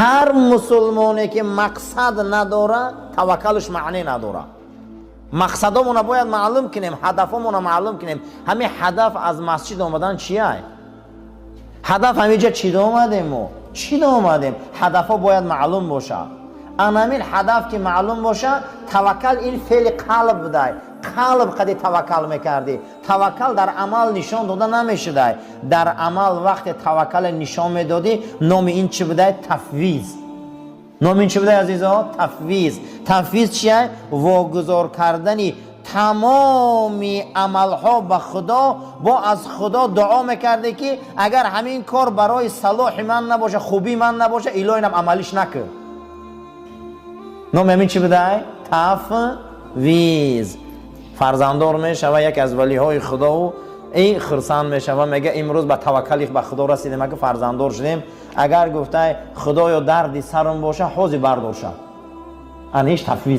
هر مسلمانی که مقصد نداره توکلش معنی نداره. مقصدمون باید معلوم کنیم، هدفمون معلوم کنیم. همین هدف از مسجد اومدن چیه؟ هدف همینجا چی اومدیم؟ چی اومدیم؟ هدفها باید معلوم باشه. همین هدف که معلوم باشه، توکل این فعل قلب بوده. قلب قدی توکل میکردی. توکل در عمل نشان داده نمیشده. در عمل وقت توکل نشان میدادی، نام این چی بوده؟ تفویض. نام این چی بوده عزیزا؟ تفویض. تفویض چیه؟ واگذار کردنی تمامی عملها به خدا، با از خدا دعا میکرده که اگر همین کار برای صلاح من نباشه، خوبی من نباشه، الهی اینم عملیش نکن. نام همین چی بوده؟ تفویض. فرزنددار میشوه یک از ولیهای خدا و این خرسند میشوه، میگه امروز به توکل به خدا رسیدیم که فرزنددار شدیم. اگر گفته خدایا دردی سرم باشه حوضی بردار شد، انیش تفویض.